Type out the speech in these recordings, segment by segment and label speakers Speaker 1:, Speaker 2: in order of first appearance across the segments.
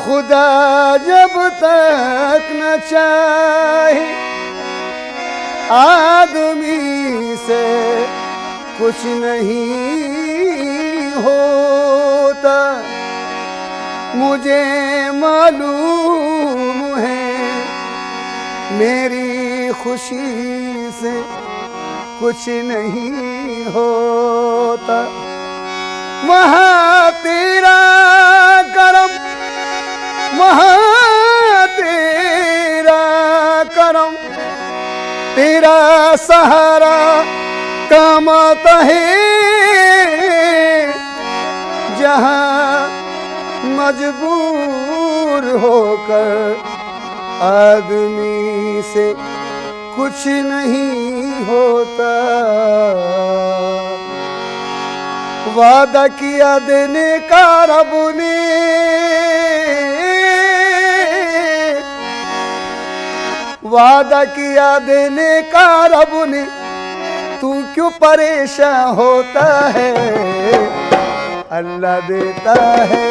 Speaker 1: खुदा जब तक न चाहे आदमी से कुछ नहीं होता। मुझे मालूम है मेरी खुशी से कुछ नहीं होता। वहाँ तेरा करम, वहाँ तेरा करम, तेरा सहारा काम आता है। जहाँ मजबूर होकर आदमी से कुछ नहीं होता। वादा किया देने का रब ने, वादा किया देने का रब ने, तू क्यों परेशान होता है। अल्लाह देता है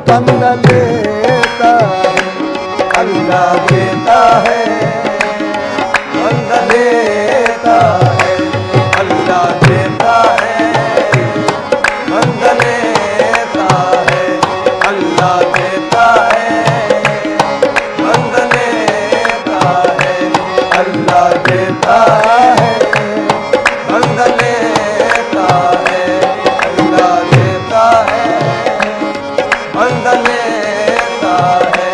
Speaker 1: बंदा लेता है। अल्लाह देता है बंदा लेता है। अल्लाह देता है बंदा लेता है। अल्लाह देता है बंदा लेता है। अल्लाह देता है बंदा लेता है। अल्लाह देता है बंदा लेता है।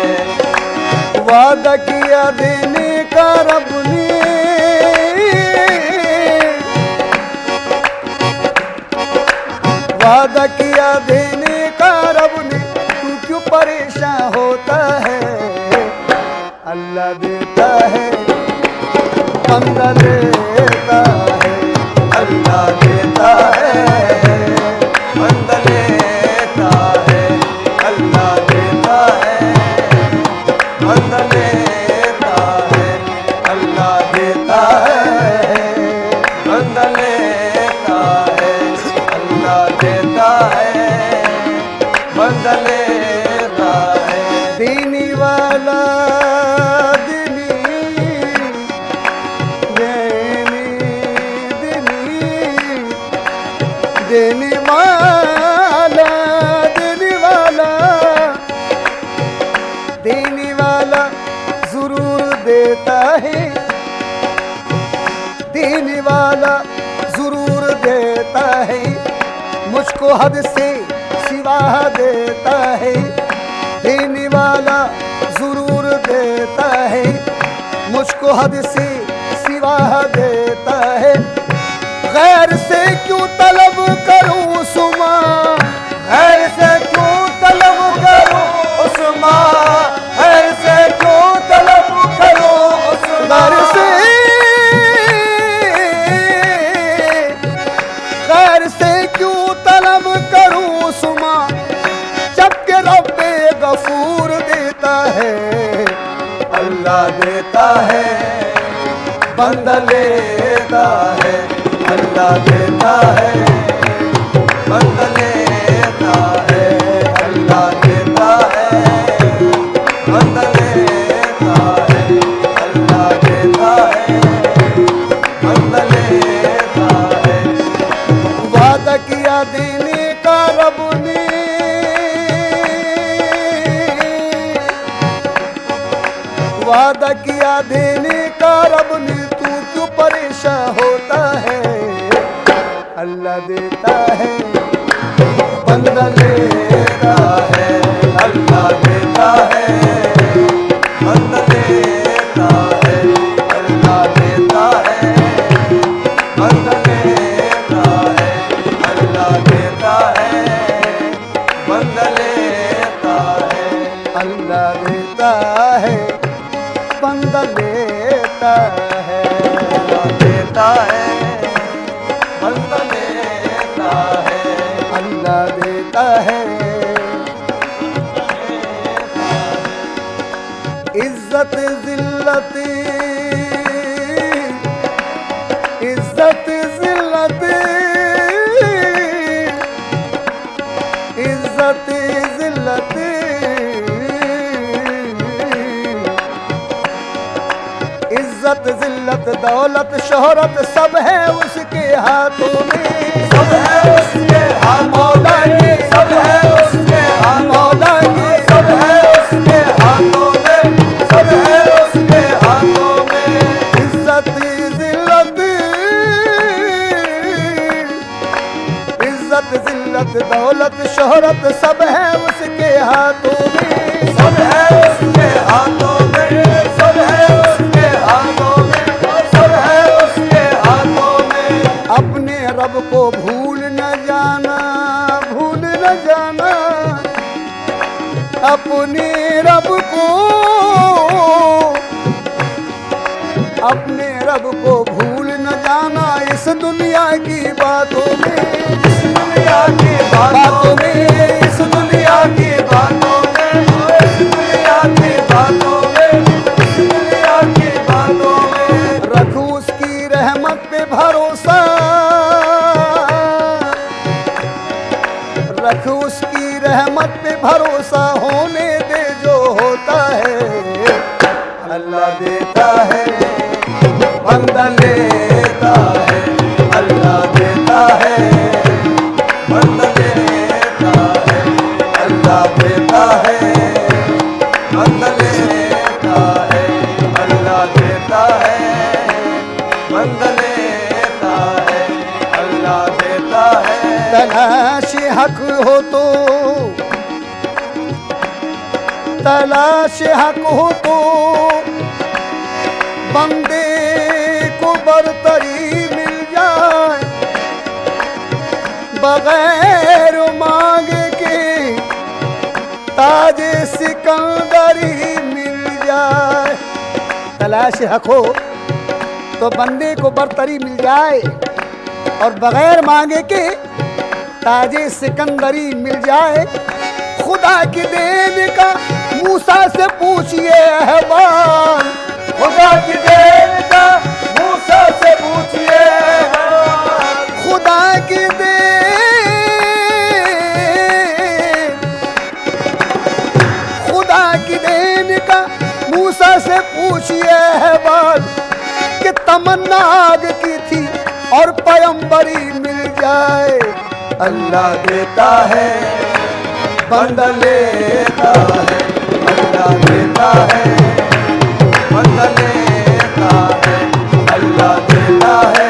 Speaker 1: वादा किया देने का रब ने, वादा किया देने का रब ने, तू क्यों परेशान होता है। अल्लाह देता है बंदा लेता है। अल्लाह देता है बंदा लेता है। अल्लाह देता है बंदा लेता है। अल्लाह देता है बंदा लेता है। अल्लाह देता है बंदा लेता है। देने वाला देने वाला, देने वाला, देने वाला जरूर देता है। देने वाला जरूर देता है। मुझको हद से सिवा देता है। देने वाला जरूर देता है। मुझको हद से सिवा देता है। गैर से क्यों तलब करूं उस्मा, गैर से क्यों तलब करूं उस्मा, गैर से क्यों तलब करूं उस्मा, गैर से क्यों तलब करूं उस्मा, जबकि रब्बे गफूर देता है। अल्लाह देता है बंदा लेता है। अल्लाह देता है बंदा लेता है। अल्लाह देता है बंदा लेता है। अल्लाह देता है बंदा लेता है। वादा किया देने का रब ने, वादा किया देने का रब ने, तू क्यों परेशान होता है। अल्लाह देता है बंदा लेता है। अल्लाह देता है बंदा लेता है। अल्लाह देता है बंदा लेता है। अल्लाह देता है बंदा लेता है। अल्लाह देता है बंदा लेता है।
Speaker 2: देता है, बंदा लेता है,
Speaker 1: अल्लाह देता है। इज्जत जिल्लत, इज्जत जिल्लत, इज्जत जिल्लत, इज्जत जिल्लत दौलत शोहरत सब है उसके हाथों में,
Speaker 2: सब है उसके हाथ मौला की, सब है उसके हाथ
Speaker 1: मौला की,
Speaker 2: सब है उसके हाथों में, सब है उसके हाथों में।
Speaker 1: इज्जत जिल्लत, इज्जत जिल्लत दौलत शोहरत सब है उसके हाथों में,
Speaker 2: सब है उसके हाथों में, सब है उसके हाथों में, सब है उसके हाथों में।
Speaker 1: अपने रब को भूल न जाना, भूल न जाना, अपने रब को, अपने रब को भूल न जाना इस दुनिया की बातों में,
Speaker 2: इस दुनिया की बातों में, इस दुनिया की बातों में, इस दुनिया की बातों में, इस दुनिया की बातों में।
Speaker 1: रख उसकी रहमत पे भरोसा, रख उसकी रहमत पे भरोसा, होने दे जो होता है।
Speaker 2: अल्लाह देता है, बंदा लेता है, अल्लाह देता है, बंदा लेता है, अल्लाह देता है, बंदा लेता है, अल्लाह देता है, बंदा लेता है, अल्लाह देता है।
Speaker 1: तलाश हक हो तो, तलाश हक हो तो बंदे को बरतरी मिल जाए, बगैर मांगे के ताजे सिकंदरी मिल जाए। तलाश हक हो तो बंदे को बरतरी मिल जाए और बगैर मांगे के ताजे सिकंदरी मिल जाए। खुदा की देन का मूसा से पूछिए अहवाल,
Speaker 2: खुदा की देन का मूसा से पूछिए,
Speaker 1: खुदा की देन, खुदा की देन का मूसा से पूछिए अहवाल कि तमन्ना आग की थी और पैगंबरी मिल जाए।
Speaker 2: अल्लाह देता है, बंदा लेता है, अल्लाह देता है, बंदा लेता है, अल्लाह देता है,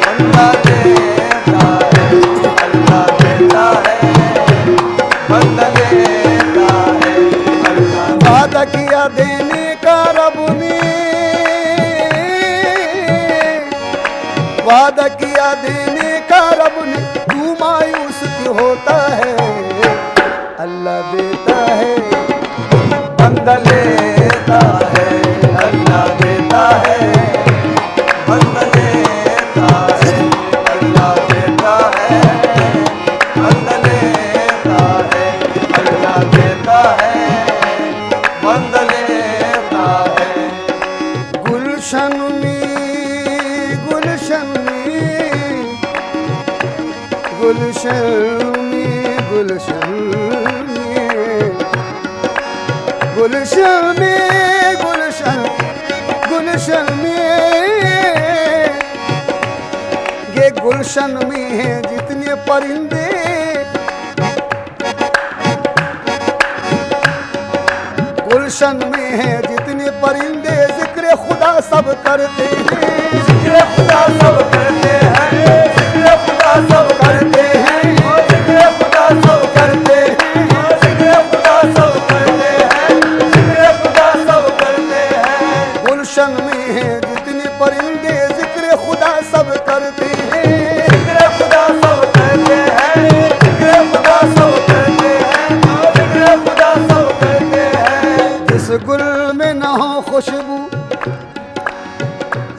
Speaker 2: बंदा लेता है, अल्लाह देता है, बंदा लेता है, अल्लाह।
Speaker 1: वादा किया देने का रब ने, वादा किया देने का रब ने, तू मायूस क्यों होता है। अल्लाह देता है,
Speaker 2: बंदा लेता है, अल्लाह देता है, बंदा लेता है, अल्लाह देता है, बंदा लेता है, अल्लाह देता है, बंदा लेता है।
Speaker 1: गुलशन में, गुलशन में, गुलशन में, गुलशन में, गुलशन में, गुलशन, गुलशन में, ये गुलशन में है जितने परिंदे, गुलशन में है जितने परिंदे, जिक्र खुदा सब करते हैं,
Speaker 2: जिक्र खुदा सब करते हैं, जिक्र खुदा सब करते हैं, जिक्र खुदा सब करते हैं, जिक्र खुदा सब करते हैं, जिक्र खुदा सब करते हैं।
Speaker 1: गुलशन में है जितने परिंदे, जिक्र खुदा सब करते हैं,
Speaker 2: जिक्र खुदा सब करते हैं, जिक्र खुदा सब करते हैं, जिक्र खुदा सब करते हैं।
Speaker 1: जिस गुल में न हो खुशबू,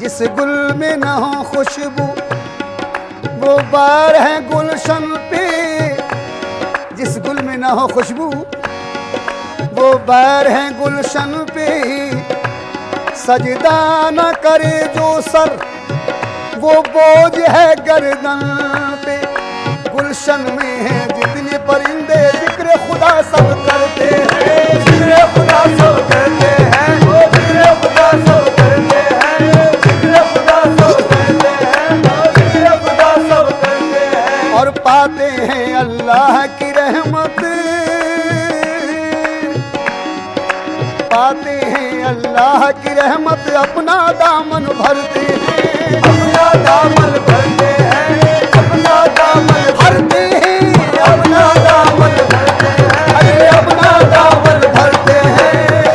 Speaker 1: जिस जिस गुल में न हो खुशबू वो बार है गुलशन पे, जिस गुल में न हो खुशबू वो बार है गुलशन पे, सजदा न करे जो सर वो बोझ है गर्दन पे। गुलशन में है जितने परिंदे जिक्र खुदा सब करते हैं,
Speaker 2: जिक्र खुदा सब करते हैं, जिक्र खुदा सब करते हैं, जिक्र खुदा सब करते हैं, जिक्र खुदा सब करते हैं।
Speaker 1: और पाते हैं अल्लाह की रहमत, पाते हैं अल्लाह की रहमत, अपना दामन भरते हैं,
Speaker 2: अपना दामन भरते हैं, अपना दामन
Speaker 1: भरते हैं,
Speaker 2: अपना दामन भरते हैं,
Speaker 1: अरे अपना दामन भरते हैं,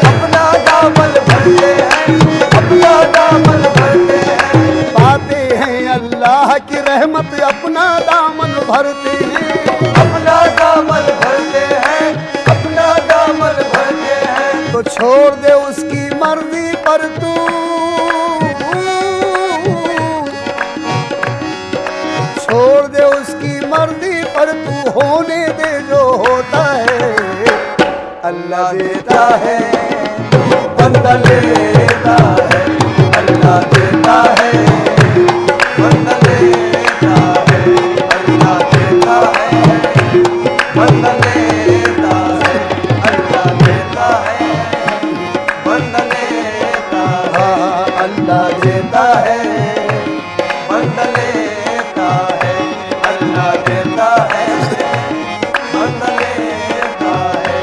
Speaker 2: अपना दामन भरते हैं, अपना दामन भरते हैं।
Speaker 1: पाते हैं अल्लाह की रहमत, अपना दामन भरते हैं,
Speaker 2: अपना दामन भरते हैं, अपना दामन भरते हैं।
Speaker 1: तो छोड़ दे उसकी मर्जी पर तू, छोड़ दे उसकी मर्जी पर तू, होने दे जो होता है।
Speaker 2: अल्लाह देता है बंदा लेता है, अल्लाह देता है बंदा लेता है, अल्लाह देता है बंदा लेता है, अल्लाह देता है बंदा लेता है,
Speaker 1: हाँ, अल्लाह
Speaker 2: देता है बंदा लेता है, अल्लाह देता है बंदा लेता है।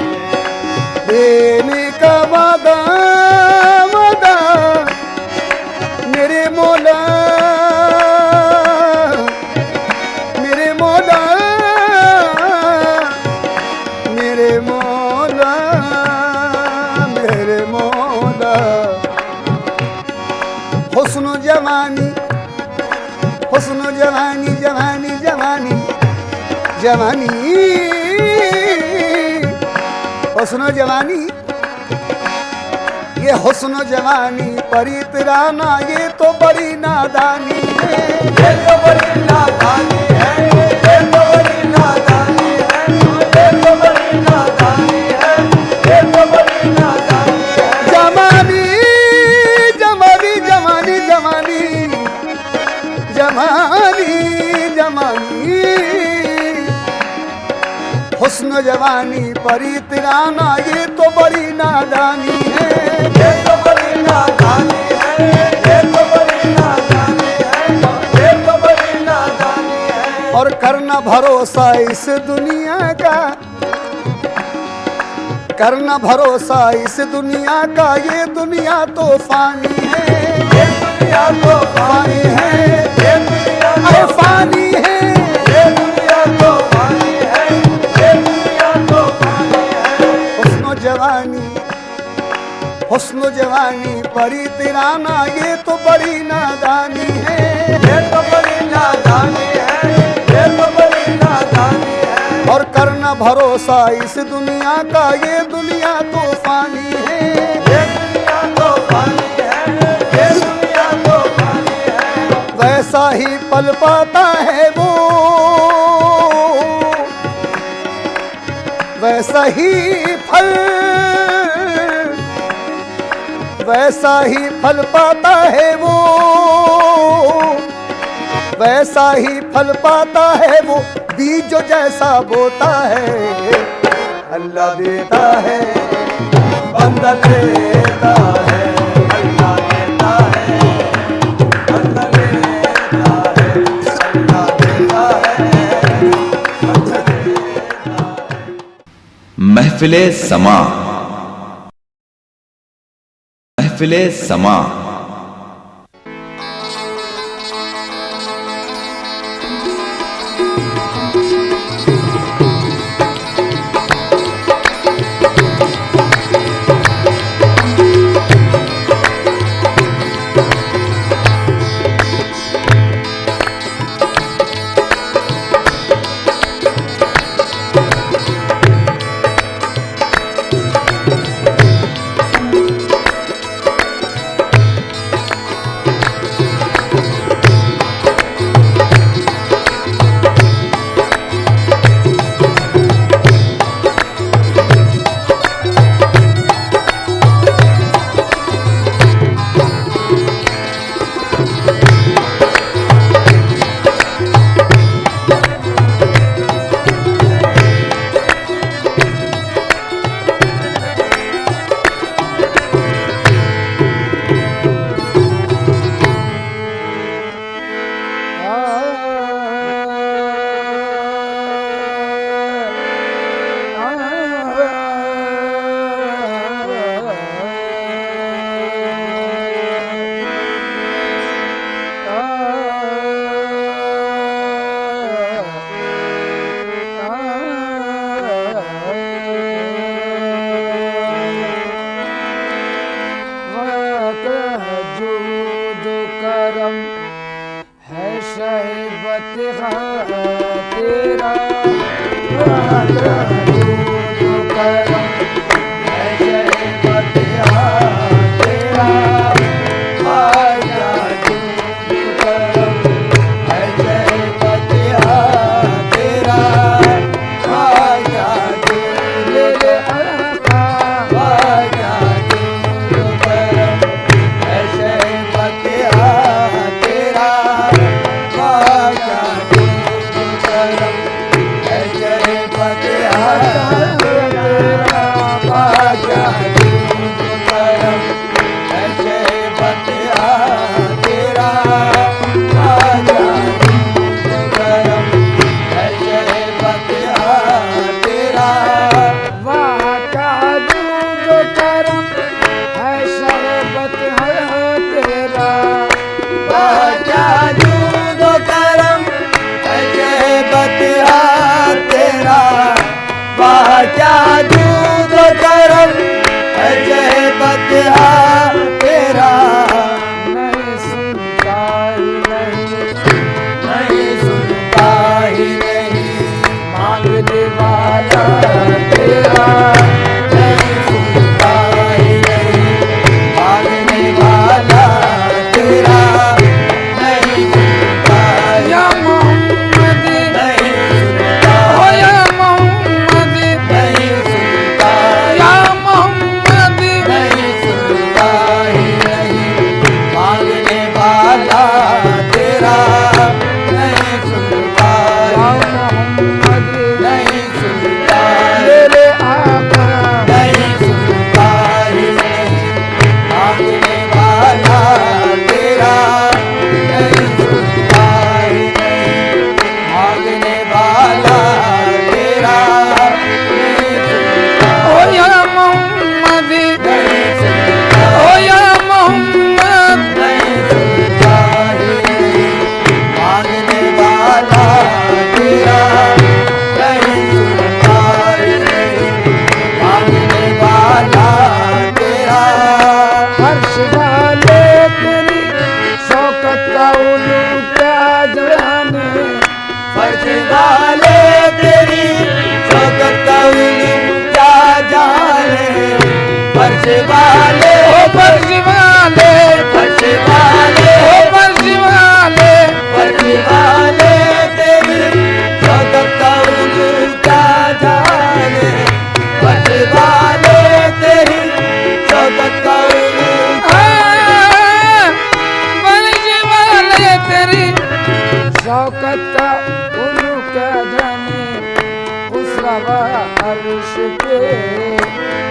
Speaker 1: देने का वादा वादा मेरे मौला, मेरे मौला, मेरे मौला, मेरे मौला। हुस्न जवानी, हुस्न जवानी, जवानी जवानी जवानी, हुस्न जवानी, ये हुस्न जवानी परी तिराना, ये तो बड़ी नादानी है,
Speaker 2: ये तो बड़ी नादानी है, ये तो बड़ी नादानी है, ये तो बड़ी नादानी है, ये तो बड़ी नादानी है।
Speaker 1: जवानी जवानी जवानी जवानी जवानी जवानी, हुस्न जवानी परी तिराना, ये तो बड़ी नादानी है,
Speaker 2: ये तो बड़ी नादानी है, ये तो बड़ी नादानी है, ये तो बड़ी नादानी है।
Speaker 1: और करना भरोसा इस दुनिया का, करना भरोसा इस दुनिया का, ये दुनिया तो फानी है,
Speaker 2: ये दुनिया तो
Speaker 1: फानी है,
Speaker 2: ये दुनिया
Speaker 1: अरे
Speaker 2: तो
Speaker 1: फानी है।
Speaker 2: ये दुनिया तो फानी है, ये दुनिया तो फानी है।
Speaker 1: हुस्न जवानी, हुस्न जवानी परी तिराना, ये तो बड़ी नादानी है,
Speaker 2: ये तो बड़ी नादानी है, ये तो बड़ी नादानी है।
Speaker 1: और करना भरोसा इस दुनिया का, ये दुनिया तो फानी है,
Speaker 2: ये दुनिया तो फानी है, ये दुनिया तो फानी है।
Speaker 1: वैसा ही पल पाता है वो, वैसा ही फल, वैसा ही फल पाता है वो, वैसा ही फल पाता है वो, बीज जो जैसा बोता है।
Speaker 2: अल्लाह देता है बंदा लेता है, अल्लाह देता है बंदा लेता है, अल्लाह देता है बंदा लेता है।
Speaker 3: महफिले समा, महफिले समा।
Speaker 4: जो करम है शहबत तेरा, जो करम है शहबत तेरा, जो करम है शहबत तेरा, जो मेरे आका जो करम है शहबत तेरा, जो करम है शहबत तेरा, जो करम है शहबत तेरा, जो करम है शहबत तेरा, वाह का जो करम है शहबत तेरा, वाह क्या जो करम है शहबत तेरा, वाह क्या जो करम है शहबत तेरा, नहीं सुनता ही नहीं सुनता ही नहीं मांगने वाला तेरा, नहीं सुनता ही नहीं मांगने वाला तेरा, नहीं सुनता या मोहम्मद नहीं सुनता, ओ या मोहम्मद नहीं सुनता, या मोहम्मद नहीं सुनता ही नहीं मांगने वाला तेरा, नहीं सुनता या मोहम्मद नहीं सुनता, मेरे आका नहीं सुनता ही नहीं मांगने वाला तेरा, नहीं सुनता ही नहीं मांगने वाला तेरा, नहीं सुनता, ओ या मोहम्मद नहीं सुनता, ओ या मोहम्मद नहीं सुनता ही नहीं मांगने वाला तेरा, नहीं सुनता ही नहीं मांगने वाला तेरा, फर्श वाले तेरी शौकत का उलू क्या जाने, फर्श वाले तेरी शौकत का उलू क्या जाने, फर्श वाले ओ फर्श वाले, फर्श वाले ओ फर्श वाले, फर्श वाले तेरी शौकत का उलू क्या जाने, फर्श वाले तेरी शौकत का उलू फर्श वाले तेरी शौकत का उलू क्या जाने, उस रवा अर्श पे,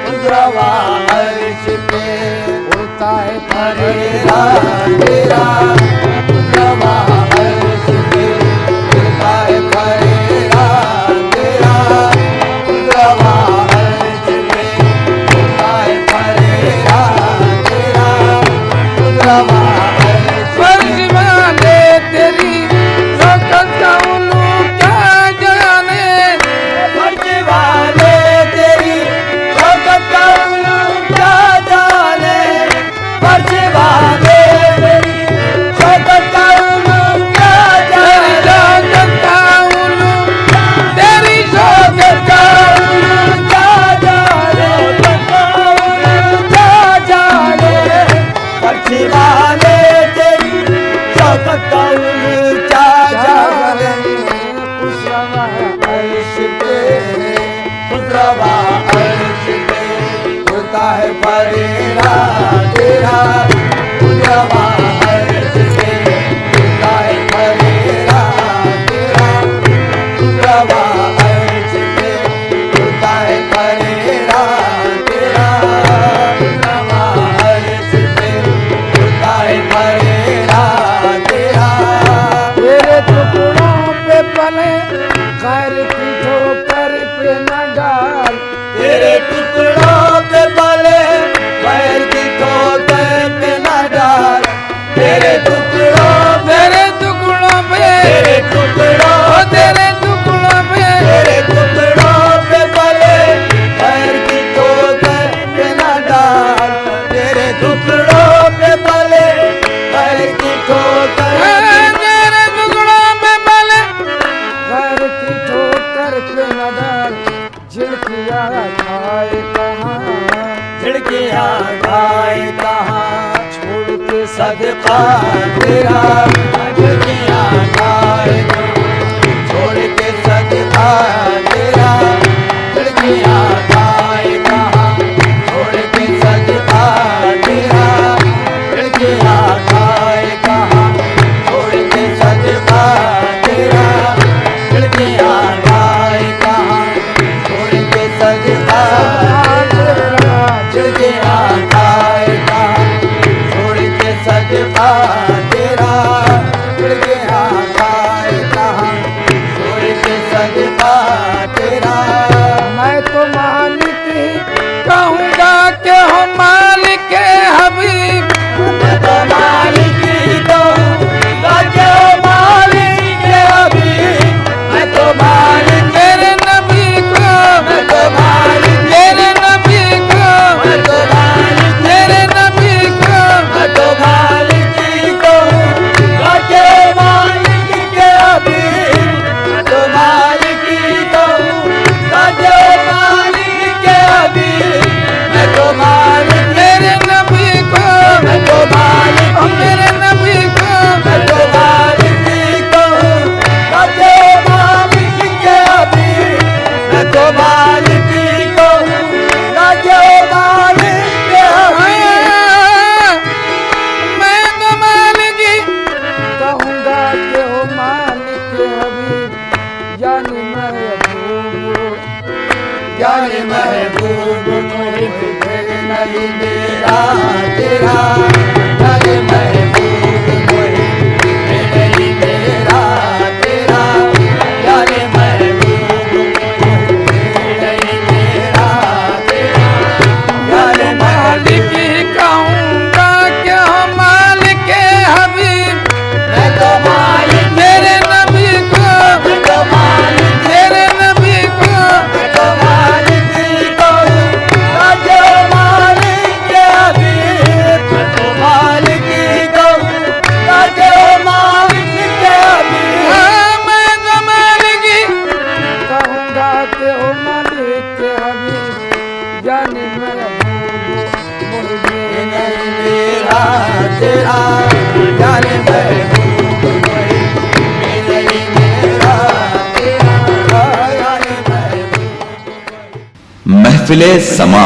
Speaker 4: उस रवा अर्श पे उड़ता है फरेरा तेरा, उस रवा अर्श पे उड़ता है फरेरा तेरा, उस रवा अर्श पे उड़ता है फरेरा तेरा, उस रवा फर्श वाले तेरी शौकत का उलू क्या जाने, फर्श वाले तेरी शौकत का उलू क्या जाने, फर्श वाले तेरी शौकत का उलू क्या जाने, तेरी शौकत का उलू क्या जाने, क्या जाने, फर्श वाले तेरी शौकत का उलू क्या जाने, खुशरवा अर्श पे, खुशरवा अर्श पे उड़ता है फरेरा तेरा, खुशरवा अर्श पे उड़ता है फरेरा तेरा, खुशरवा अर्श पे उड़ता है फरेरा तेरा, खुशरवा अर्श पे उड़ता है सदका तेरा खिड़कियां खाए छोड़ के सदका तेरा खिड़कियां खाए कहाँ छोड़ के सदका तेरा खिड़कियां खाए कहाँ छोड़ के सदका तेरा खिड़कियां खाए कहाँ छोड़ के सदका खिड़कियां खाए कहाँ छोड़ के सदका तेरा खिड़कियां खाए कहाँ छोड़ के सदका तेरा
Speaker 5: मैं तो मालिक ही कहूँगा कि हो मालिक हबीब
Speaker 4: मैं तो मालिक ही कहूँगा कि हो मालिक हबीब मैं तो मालिक
Speaker 5: तेरे नबी को
Speaker 4: मैं तो मालिक
Speaker 5: तेरे नबी को
Speaker 4: मैं तो मालिक
Speaker 5: तेरे नबी को
Speaker 4: मैं तो मालिक ही कहूँगा कि मालिक के हबीब मैं तो मालिक ही कहूँगा कि मालिक के हबीब मैं तो मालिक
Speaker 5: तेरे नबी को
Speaker 4: मैं तो मालिक
Speaker 5: मेरे नबी को
Speaker 4: मैं तो मालिक ही कहूँगा कि मालिक के हबीब मैं तो मालिक ही कहूँगा कि मालिक के हबीब
Speaker 5: मैं तो मालिक ही कहूँगा कि हो मालिक हबीब जानी महबूब
Speaker 4: जाने महबूब मुझे नहीं मेरा तेरा जाने महबूब मुझे नहीं मेरा तेरा जाने महबूब मुझे नहीं मेरा तेरा जाने
Speaker 5: मालिक ही कहूँगा कि हो मालिक हबीब
Speaker 4: मैं तो मालिक
Speaker 5: तेरे नबी को
Speaker 4: मैं तो मालिक
Speaker 5: तेरे नबी को
Speaker 4: मैं तो मालिक ही कहूँगा कि मालिक के हबीब मैं तो मालिक ही कहूँगा कि मालिक के हबीब
Speaker 5: हाँ, मैं तो मालिक ही कहूँगा कि हो मालिक हबीब जानी महबूब मुझे
Speaker 4: नहीं मेरा तेरा जाने महबूब मुझे नहीं मेरा तेरा जाने महबूब
Speaker 3: महफिले समा